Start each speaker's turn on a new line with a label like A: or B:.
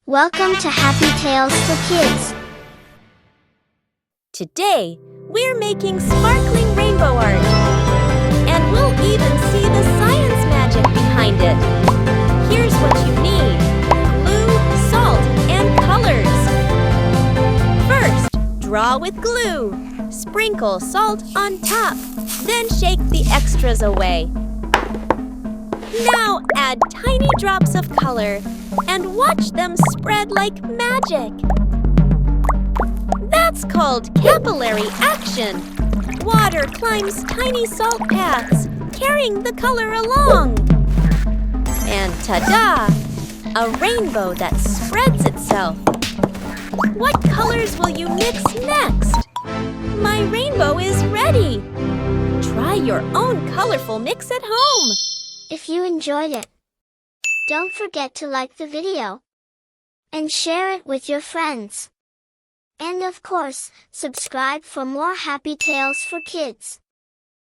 A: Welcome to Happy Tales for Kids.
B: Today, we're making sparkling rainbow art. And we'll even see the science magic behind it. Here's what you need: glue, salt, and colors. First, draw with glue. Sprinkle salt on top. Then shake the extras away. Now add tiny drops of color and watch them spread like magic. That's called capillary action. Water climbs tiny salt paths, carrying the color along. And ta-da! A rainbow that spreads itself. What colors will you mix next? My rainbow is ready. Try your own colorful mix at home.
A: If you enjoyed it, don't forget to like the video and share it with your friends. And of course, subscribe for more Happy Tales for Kids.